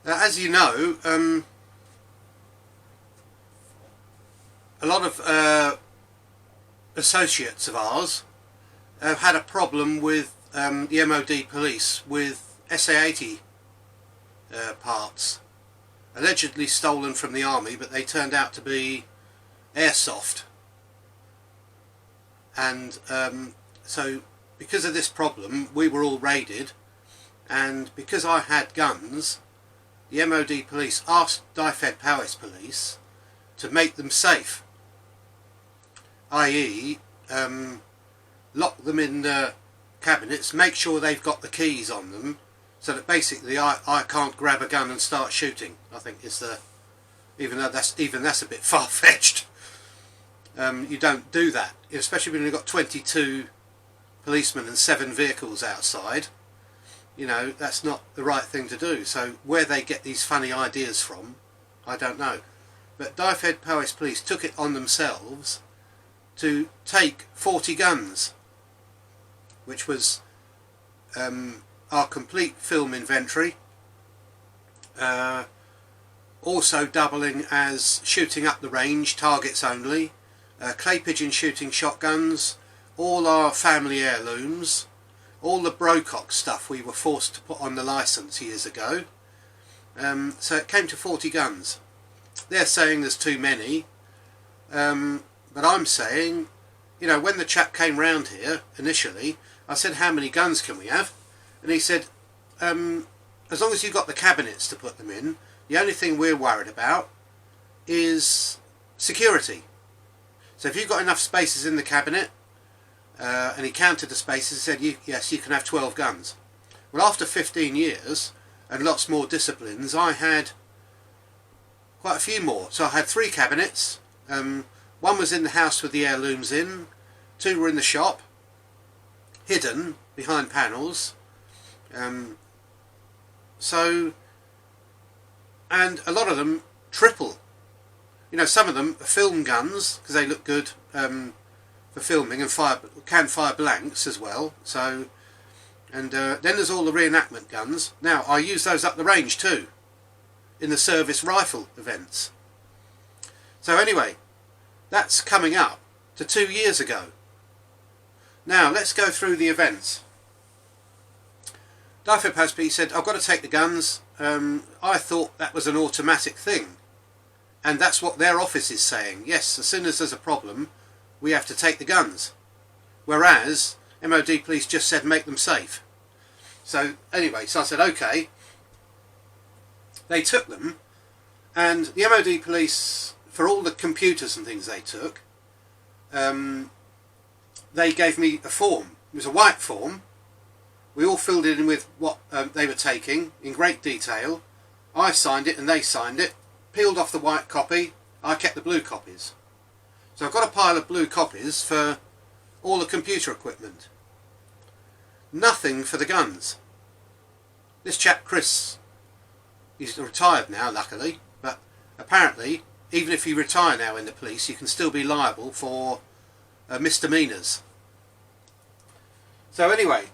As you know, a lot of associates of ours have had a problem with the MOD police with SA-80 parts, allegedly stolen from the army, but they turned out to be airsoft. And so because of this problem we were all raided, and because I had guns, the MOD police asked Dyfed Powys Police to make them safe, i.e. lock them in the cabinets, make sure they've got the keys on them, so that basically I can't grab a gun and start shooting. I think is the, even though that's a bit far-fetched. You don't do that, especially when you've got 22 policemen and 7 vehicles outside. You know, that's not the right thing to do. So where they get these funny ideas from, I don't know. But Dyfed Powys Police took it on themselves to take 40 guns, which was our complete film inventory, also doubling as shooting up the range, targets only, clay pigeon shooting shotguns, all our family heirlooms, all the Brocock stuff we were forced to put on the licence years ago. So it came to 40 guns. They're saying there's too many, but I'm saying, you know, when the chap came round here initially, I said, how many guns can we have? And he said, as long as you've got the cabinets to put them in, the only thing we're worried about is security. So if you've got enough spaces in the cabinet, and he counted the spaces and said, yes, you can have 12 guns. Well, after 15 years and lots more disciplines, I had quite a few more. So I had 3 cabinets. One was in the house with the heirlooms in, 2 were in the shop, hidden behind panels. So, and a lot of them triple. You know, some of them are film guns because they look good for filming, and can fire blanks as well. So, and then there's all the reenactment guns. Now I use those up the range too, in the service rifle events. So anyway, that's coming up to 2 years ago. Now let's go through the events. Dyfed Powys Police said, I've got to take the guns. I thought that was an automatic thing, and that's what their office is saying. Yes, as soon as there's a problem, we have to take the guns. Whereas MOD Police just said make them safe. So anyway, so I said okay. They took them, and the MOD Police, for all the computers and things they took, they gave me a form. It was a white form. We all filled it in with what they were taking in great detail. I signed it and they signed it, peeled off the white copy. I kept the blue copies. So I've got a pile of blue copies for all the computer equipment. Nothing for the guns. This chap Chris, he's retired now luckily, but apparently even if you retire now in the police you can still be liable for misdemeanours. So anyway,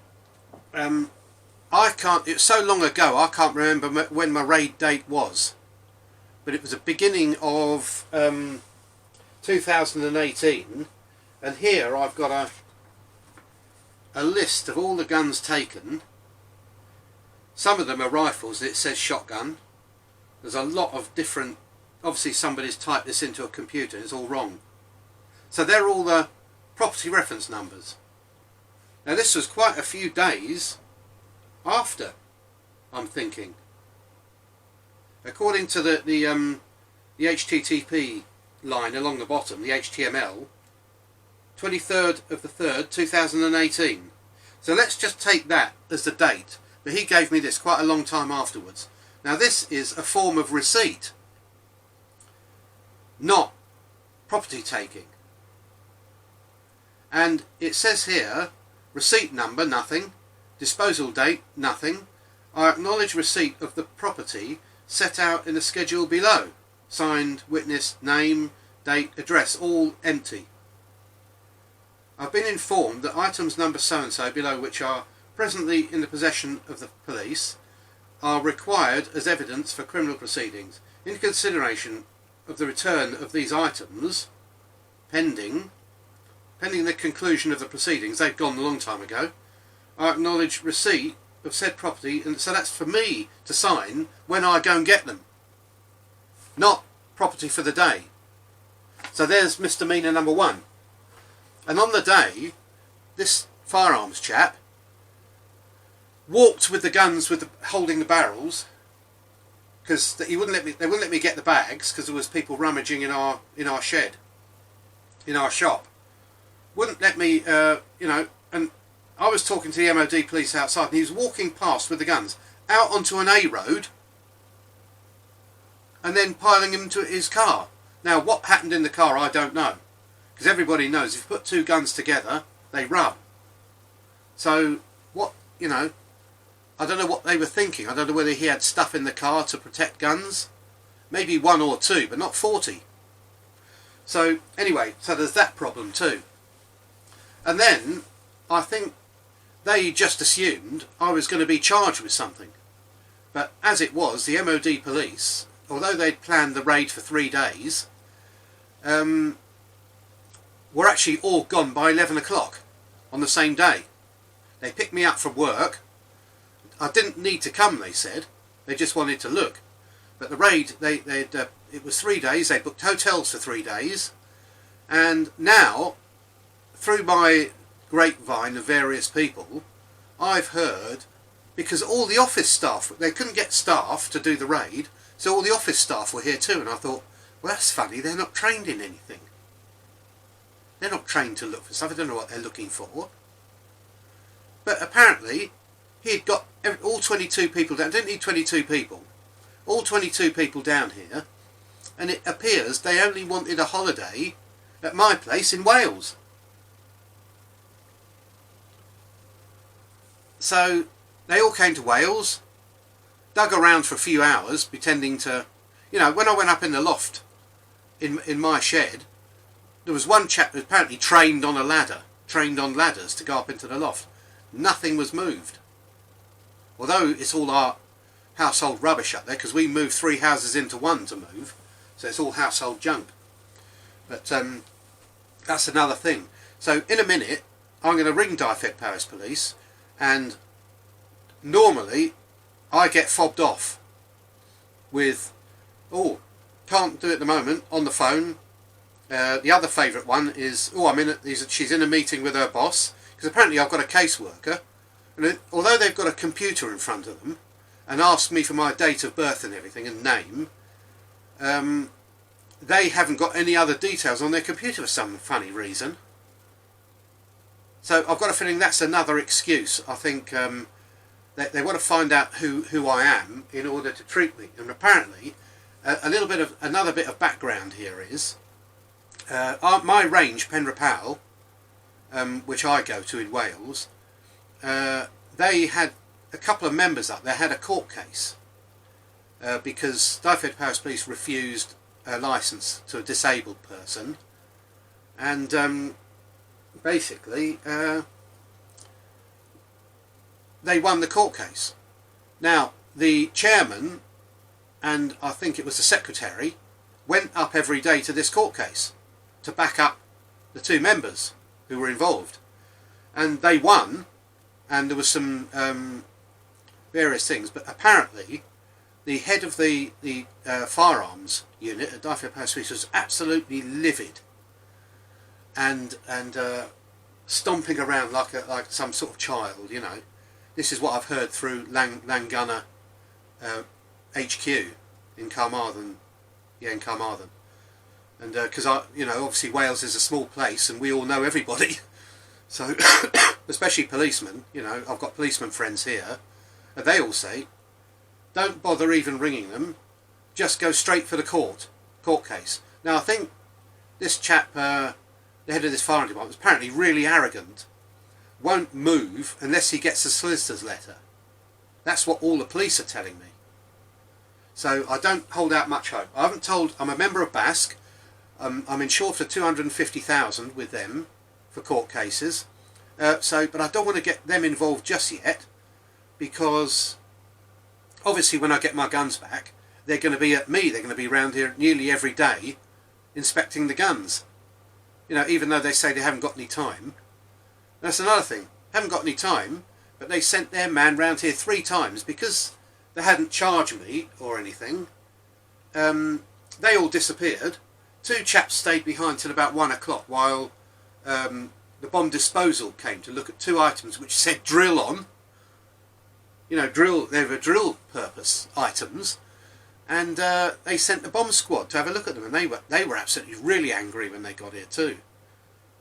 I can't, it was so long ago I can't remember when my raid date was, but it was the beginning of 2018, and here I've got a list of all the guns taken. Some of them are rifles, it says shotgun. There's a lot of different, obviously somebody's typed this into a computer, it's all wrong. So they're all the property reference numbers. Now this was quite a few days after, I'm thinking. According to the HTTP line along the bottom, the HTML, 23rd of the 3rd 2018. So let's just take that as the date, but he gave me this quite a long time afterwards. Now this is a form of receipt, not property taking, and it says here receipt number nothing, disposal date nothing, I acknowledge receipt of the property set out in the schedule below. Signed, witness, name, date, address, all empty. I've been informed that items number so and so below, which are presently in the possession of the police, are required as evidence for criminal proceedings. In consideration of the return of these items, pending the conclusion of the proceedings, they've gone a long time ago, I acknowledge receipt of said property, and so that's for me to sign when I go and get them, not property for the day. So there's misdemeanour number 1. And on the day, this firearms chap walked with the guns, holding the barrels, because they wouldn't let me get the bags because there was people rummaging in our shed, in our shop. Wouldn't let me, and I was talking to the MOD police outside, and he was walking past with the guns out onto an A road, and then piling them into his car. Now, what happened in the car, I don't know, because everybody knows if you put 2 guns together, they rub. So, I don't know what they were thinking. I don't know whether he had stuff in the car to protect guns. Maybe 1 or 2, but not 40. So, anyway, so there's that problem too. And then, I think they just assumed I was going to be charged with something. But as it was, the MOD police, although they'd planned the raid for 3 days, were actually all gone by 11 o'clock on the same day. They picked me up from work. I didn't need to come, they said. They just wanted to look. But the raid, it was 3 days. They booked hotels for 3 days. And now, through my grapevine of various people, I've heard, because all the office staff, they couldn't get staff to do the raid, so all the office staff were here too. And I thought, well, that's funny, they're not trained in anything. They're not trained to look for stuff. I don't know what they're looking for. But apparently, he'd got all 22 people down. Didn't need 22 people. All 22 people down here. And it appears they only wanted a holiday at my place in Wales. So they all came to Wales, dug around for a few hours, pretending to, when I went up in the loft in my shed, there was one chap who apparently trained on ladders to go up into the loft. Nothing was moved. Although it's all our household rubbish up there, because we moved 3 houses into one to move, so it's all household junk. But that's another thing. So in a minute, I'm going to ring Dyfed Parish Police, and normally I get fobbed off with, oh, can't do it at the moment, on the phone. The other favourite one is, she's in a meeting with her boss, because apparently I've got a caseworker, and although they've got a computer in front of them and asked me for my date of birth and everything and name, they haven't got any other details on their computer for some funny reason. So I've got a feeling that's another excuse. I think they want to find out who I am in order to treat me. And apparently, another bit of background here is my range, Penrith Powell, which I go to in Wales, they had a couple of members up there had a court case because Dyfed Parish Police refused a licence to a disabled person, and basically they won the court case. Now the chairman, and I think it was the secretary, went up every day to this court case to back up the 2 members who were involved, and they won, and there was some various things, but apparently the head of the firearms unit at Dyfed Parish Police was absolutely livid and stomping around like some sort of child. This is what I've heard through Langgunner HQ in Carmarthen, in Carmarthen. And because obviously Wales is a small place and we all know everybody, so especially policemen. I've got policeman friends here, and they all say, don't bother even ringing them, just go straight for the court case. Now I think this chap, the head of this fire department, is apparently really arrogant, won't move unless he gets a solicitor's letter. That's what all the police are telling me. So I don't hold out much hope. I'm a member of BASC. I'm insured for 250,000 with them for court cases. But I don't want to get them involved just yet, because obviously when I get my guns back, they're going to be at me. They're going to be around here nearly every day inspecting the guns. You know, even though they say they haven't got any time. That's another thing. Haven't got any time, but they sent their man round here 3 times because they hadn't charged me or anything. They all disappeared. 2 chaps stayed behind till about 1 o'clock while the bomb disposal came to look at 2 items which said drill on. You know, drill. They were drill purpose items, and they sent the bomb squad to have a look at them, and they were absolutely really angry when they got here too.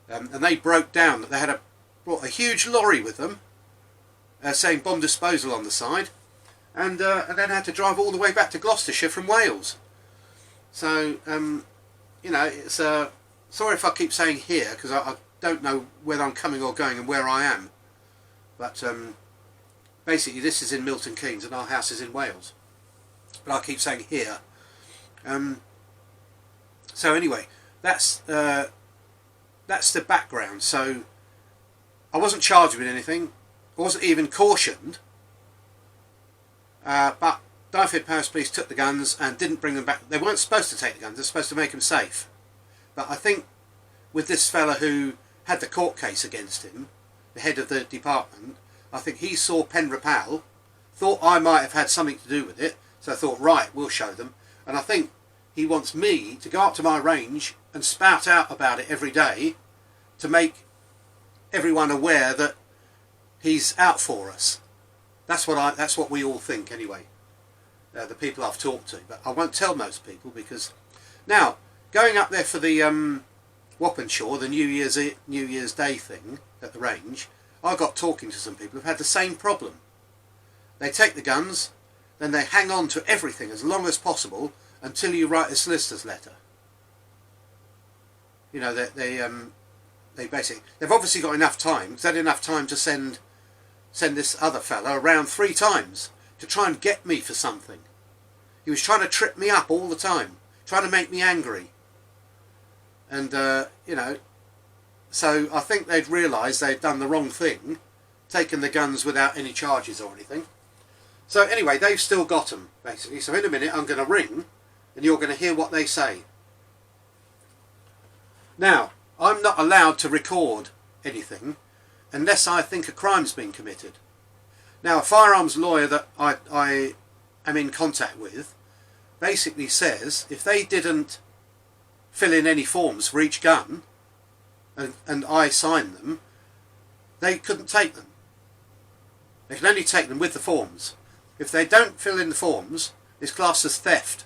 And they broke down that they had brought a huge lorry with them, saying bomb disposal on the side, and then had to drive all the way back to Gloucestershire from Wales. So you know, it's sorry if I keep saying here because I don't know whether I'm coming or going and where I am, but basically this is in Milton Keynes and our house is in Wales, but I keep saying here. So anyway, that's the background. So I wasn't charged with anything, I wasn't even cautioned, but Dyfed Parish Police took the guns and didn't bring them back. They weren't supposed to take the guns, they're supposed to make them safe. But I think with this fella who had the court case against him, the head of the department, I think he saw Penrapal, thought I might have had something to do with it, so I thought, right, we'll show them. And I think he wants me to go up to my range and spout out about it every day to make everyone aware that he's out for us. That's what we all think anyway. The people I've talked to, but I won't tell most people because now going up there for the Wappenshaw, the New Year's Day thing at the range, I got talking to some people who've had the same problem. They take the guns, then they hang on to everything as long as possible until you write a solicitor's letter. You know, they basically, they've obviously got enough time, because they had enough time to send this other fella around 3 times to try and get me for something. He was trying to trip me up all the time, trying to make me angry. And, you know, so I think they'd realised they'd done the wrong thing, taken the guns without any charges or anything. So anyway, they've still got them, basically. So in a minute I'm going to ring, and you're going to hear what they say. Now, I'm not allowed to record anything unless I think a crime's been committed. Now, a firearms lawyer that I am in contact with basically says if they didn't fill in any forms for each gun and I signed them, they couldn't take them. They can only take them with the forms. If they don't fill in the forms, it's classed as theft.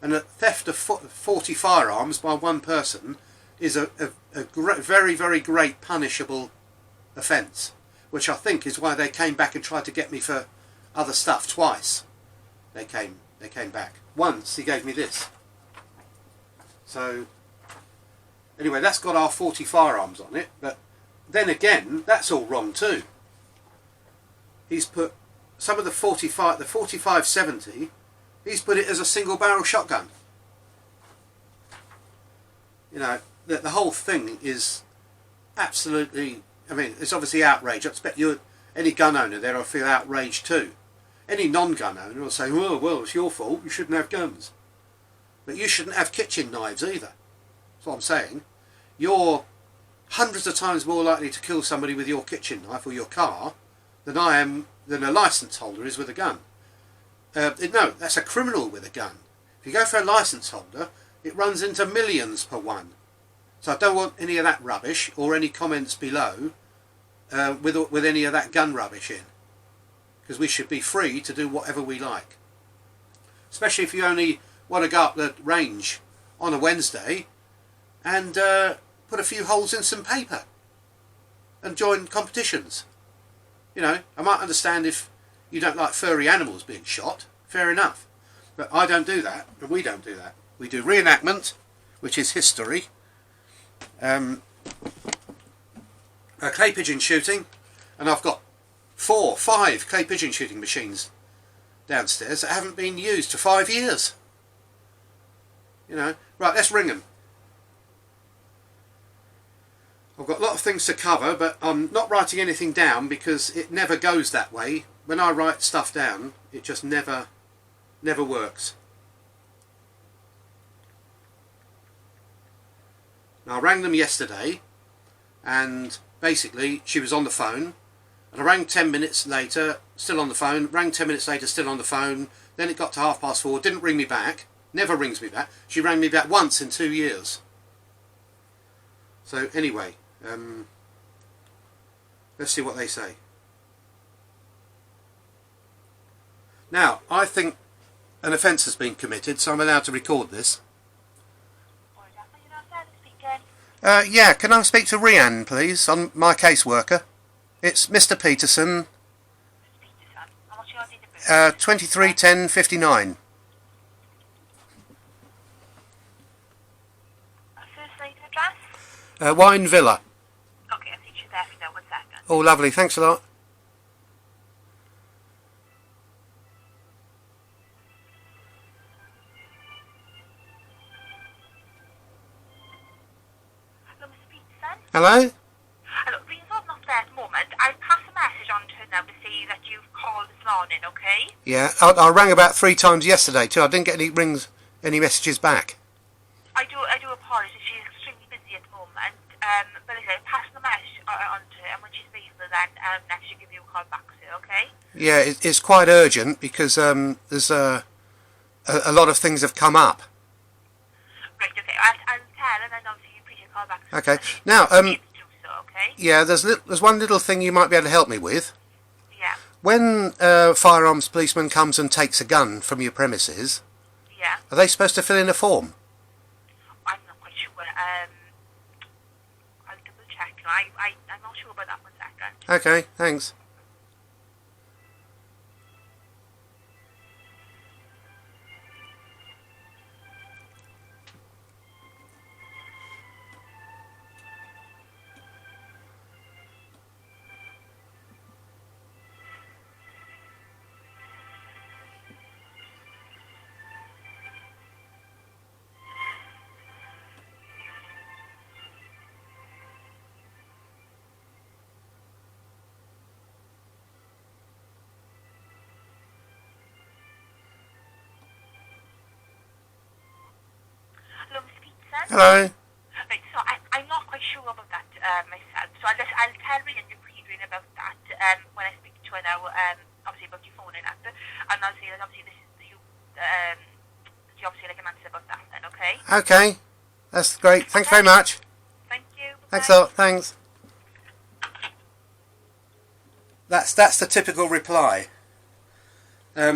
And a theft of 40 firearms by one person is a very, very great punishable offence, which I think is why they came back and tried to get me for other stuff twice. They came back. Once he gave me this. So anyway, that's got our 40 firearms on it, but then again, that's all wrong too. He's put some of the 4570, he's put it as a single barrel shotgun. You know, the whole thing is absolutely, I mean, it's obviously outrage. I expect any gun owner there will feel outraged too. Any non-gun owner will say, well, it's your fault, you shouldn't have guns. But you shouldn't have kitchen knives either. That's what I'm saying. You're hundreds of times more likely to kill somebody with your kitchen knife or your car than a licence holder is with a gun. No, that's a criminal with a gun. If you go for a licence holder, it runs into millions per one. So I don't want any of that rubbish or any comments below with any of that gun rubbish in. Because we should be free to do whatever we like. Especially if you only want to go up the range on a Wednesday and put a few holes in some paper and join competitions. You know, I might understand if you don't like furry animals being shot, fair enough. But I don't do that, and we don't do that. We do reenactment, which is history, clay pigeon shooting, and I've got 4 or 5 clay pigeon shooting machines downstairs that haven't been used for 5 years. You know, right, let's ring them. I've got a lot of things to cover, but I'm not writing anything down because it never goes that way. When I write stuff down, it just never works. Now, I rang them yesterday, and basically she was on the phone, and I rang 10 minutes later, still on the phone, rang 10 minutes later, still on the phone, then it got to 4:30, didn't ring me back, never rings me back. She rang me back once in 2 years. So anyway, let's see what they say. Now, I think an offence has been committed, so I'm allowed to record this. Yeah, can I speak to Rhiannon, please, on my caseworker? It's Mr. Peterson. And what's your date of birth? 231059. First name and address? Wine Villa. Okay, I'll teach you there for now, 1 second. Oh, lovely, thanks a lot. Hello, Mr. Peterson. Hello? Hello, Rhea's not there at the moment. I'll pass a message on to her now to say that you've called this morning, okay? Yeah, I rang about 3 times yesterday too. I didn't get any messages back. I do apologise. She's extremely busy at the moment. But like I said, pass the message on to her, and when she's available, then she'll give you a call back, sir, okay? Yeah, it's quite urgent because there's a lot of things have come up. Right, okay. I'll tell, and then obviously you appreciate a call back. Okay. Now, Okay? yeah, there's one little thing you might be able to help me with. Yeah. When a firearms policeman comes and takes a gun from your premises, Yeah. are they supposed to fill in a form? I'm not quite sure. I'll double check. I'm not sure about that, 1 second. Okay, thanks. Hello, Mr. Peterson. Hello. Right, so I'm not quite sure about that myself. So I'll tell Rhian you're querying about that when I speak to her now, obviously about your phone and that. And I'll say that obviously this is you, obviously like an answer about that then, okay? Okay, that's great. Thanks very much. Thank you. Thanks a Bye. lot. Thanks. That's the typical reply.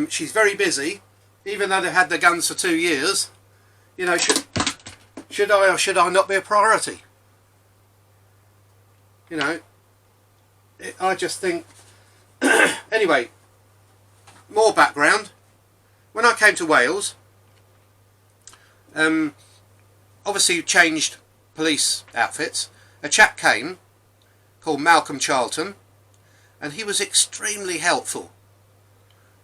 She's very busy, even though they've had the guns for 2 years. You know, should I or should I not be a priority? You know, I just think. Anyway, more background. When I came to Wales, obviously changed police outfits. A chap came called Malcolm Charlton, and he was extremely helpful.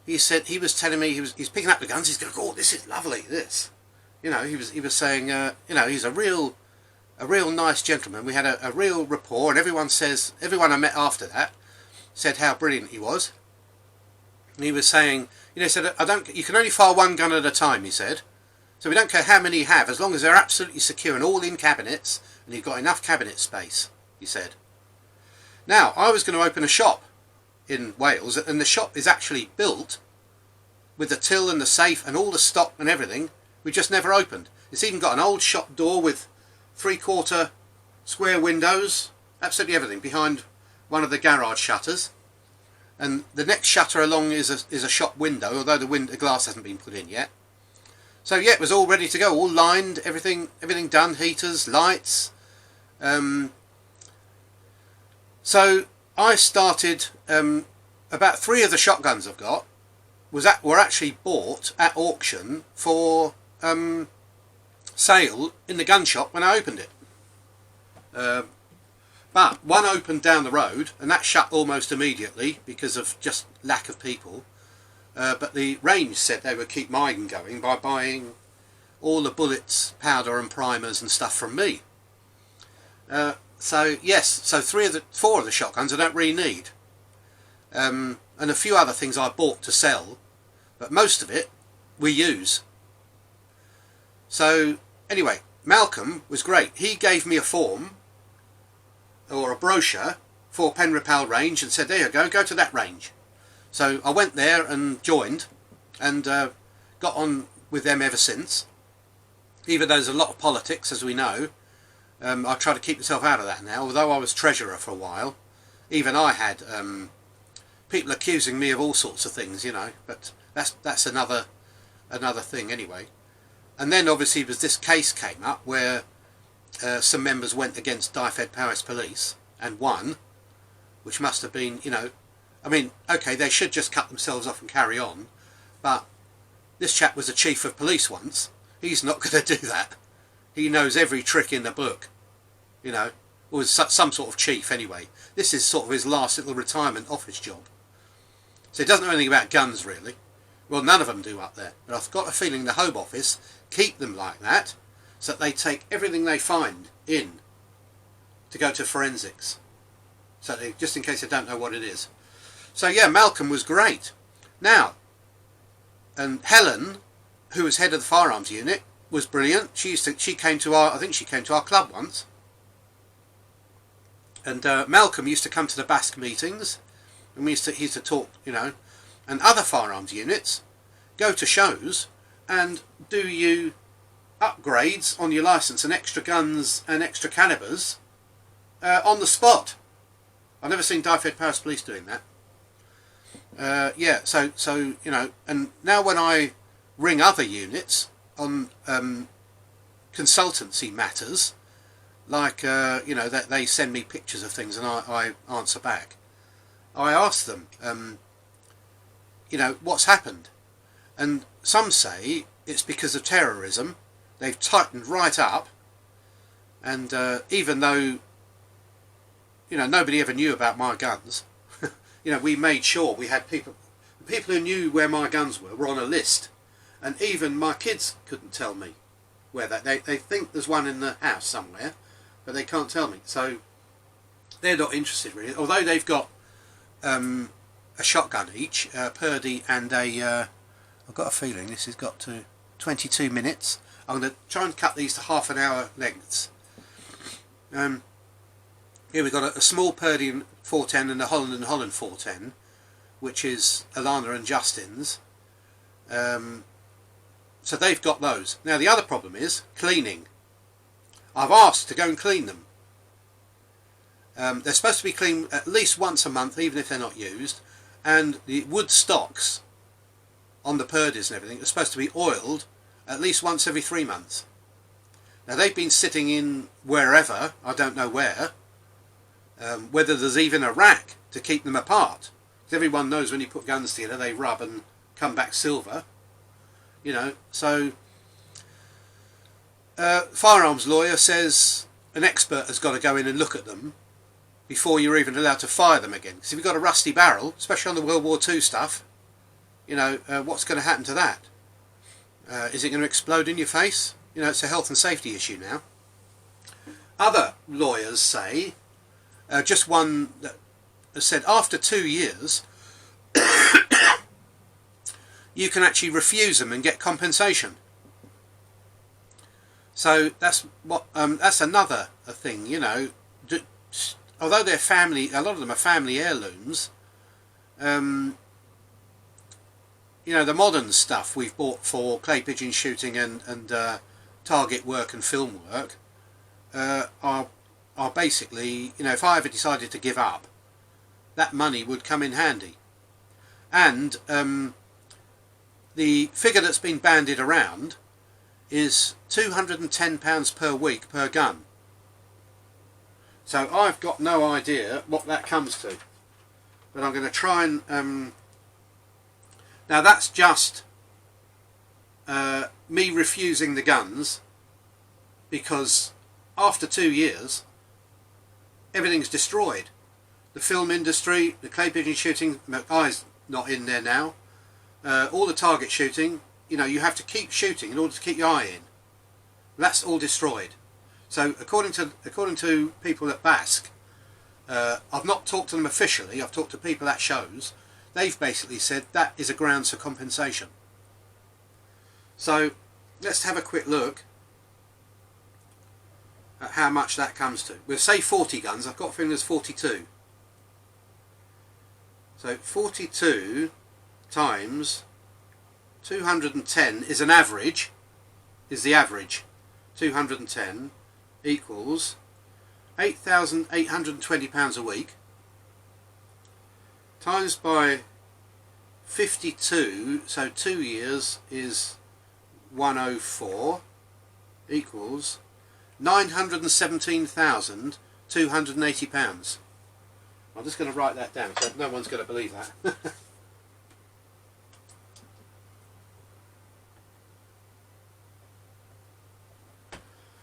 He said, he was telling me he's picking up the guns. He's going, oh, this is lovely. This, you know, he was saying, you know, he's a real nice gentleman. We had a real rapport, and everyone I met after that said how brilliant he was. And he was saying, you know, he said, you can only fire one gun at a time. He said, so we don't care how many you have, as long as they're absolutely secure and all in cabinets, and you've got enough cabinet space. He said. Now, I was going to open a shop in Wales, and the shop is actually built with the till and the safe and all the stock and everything. We just never opened. It's even got an old shop door with 3/4 square windows, absolutely everything, behind one of the garage shutters. And the next shutter along is a shop window, although the glass hasn't been put in yet. So yeah, it was all ready to go, all lined, everything done, heaters, lights. So I started, about 3 of the shotguns I've got were actually bought at auction for sale in the gun shop when I opened it. But one opened down the road, and that shut almost immediately because of just lack of people. But the range said they would keep mine going by buying all the bullets, powder and primers and stuff from me. So yes, so 4 of the shotguns I don't really need, and a few other things I bought to sell, but most of it we use. So anyway, Malcolm was great. He gave me a form or a brochure for Penripal range and said, there you go to that range. So I went there and joined, and got on with them ever since. Even though there's a lot of politics, as we know, I try to keep myself out of that now. Although I was treasurer for a while, even I had people accusing me of all sorts of things, you know. But that's another thing anyway. And then obviously this case came up where some members went against Dyfed Powys Police and won, which must have been, you know, I mean, okay, they should just cut themselves off and carry on, but this chap was a chief of police once. He's not going to do that. He knows every trick in the book, you know, or was some sort of chief anyway. This is sort of his last little retirement office job. So he doesn't know anything about guns really. Well, none of them do up there, but I've got a feeling the Home Office keep them like that, so that they take everything they find in to go to forensics, so they, just in case they don't know what it is. So yeah, Malcolm was great. Now, and Helen, who was head of the firearms unit, was brilliant. She came to our, I think she came to our club once. And Malcolm used to come to the Basque meetings, and he used to talk, you know. And other firearms units go to shows and do you upgrades on your licence and extra guns and extra calibers on the spot. I've never seen Dyfed Powys Police doing that. Yeah, so you know, and now when I ring other units on consultancy matters, like you know, that they send me pictures of things and I answer back, I ask them, you know, what's happened? And some say it's because of terrorism. They've tightened right up, and even though, you know, nobody ever knew about my guns, you know, we made sure we had people who knew where my guns were on a list, and even my kids couldn't tell me where that. They think there's one in the house somewhere, but they can't tell me. So they're not interested really, although they've got a shotgun each, Purdy and a, I've got a feeling this has got to 22 minutes. I'm going to try and cut these to half an hour lengths. Here we've got a small Purdy 410 and a Holland & Holland 410, which is Alana and Justin's. So they've got those. Now the other problem is cleaning. I've asked to go and clean them. They're supposed to be cleaned at least once a month, even if they're not used. And the wood stocks on the Purdy's and everything are supposed to be oiled at least once every 3 months. Now they've been sitting in wherever, I don't know where, whether there's even a rack to keep them apart. Because everyone knows when you put guns together they rub and come back silver. You know, so firearms lawyer says an expert has got to go in and look at them before you're even allowed to fire them again. Because if you've got a rusty barrel, especially on the World War II stuff, you know, what's going to happen to that? Is it going to explode in your face? You know, it's a health and safety issue now. Other lawyers say, just one that has said after 2 years, you can actually refuse them and get compensation. So that's what that's another thing, you know. Although they're family, a lot of them are family heirlooms. You know, the modern stuff we've bought for clay pigeon shooting and target work and film work are basically, you know, if I ever decided to give up, that money would come in handy. And the figure that's been bandied around is £210 per week per gun. So I've got no idea what that comes to, but I'm going to try and now that's just me refusing the guns, because after 2 years everything's destroyed. The film industry, the clay pigeon shooting, my eye's not in there now, all the target shooting, you know, you have to keep shooting in order to keep your eye in. That's all destroyed. So according to people at Basque, I've not talked to them officially, I've talked to people at shows, they've basically said that is a grounds for compensation. So let's have a quick look at how much that comes to. We'll say 40 guns, I've got a feeling there's 42. So 42 times 210 is an average, is the average. 210 equals £8,820 a week, times by 52, so 2 years is 104, equals £917,280. I'm just going to write that down, so no one's going to believe that.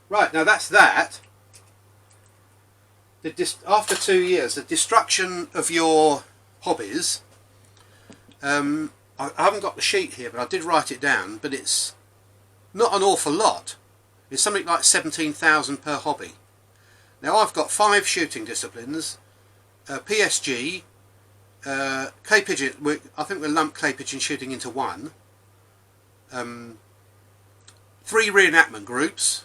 Right, now that's that. After 2 years, the destruction of your hobbies, I haven't got the sheet here, but I did write it down, but it's not an awful lot. It's something like 17,000 per hobby. Now I've got 5 shooting disciplines, PSG, clay pigeon, I think we'll lump clay pigeon shooting into one, 3 reenactment groups.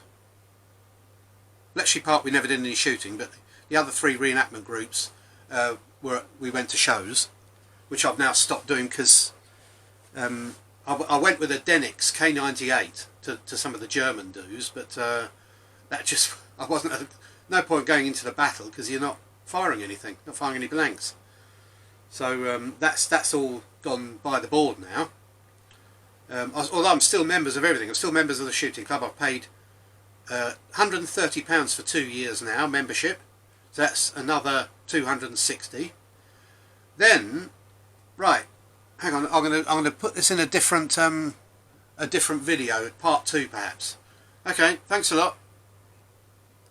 Bletchley Park we never did any shooting, but the other 3 reenactment groups we went to shows, which I've now stopped doing because I went with a Denix K98 to some of the German dues, but that just, no point going into the battle because you're not firing anything, not firing any blanks. So that's all gone by the board now. Although I'm still members of everything, I'm still members of the shooting club. I've paid £130 for 2 years now, membership. So that's another 260. Then, right, hang on, I'm gonna put this in a different video, part 2 perhaps. Okay, thanks a lot.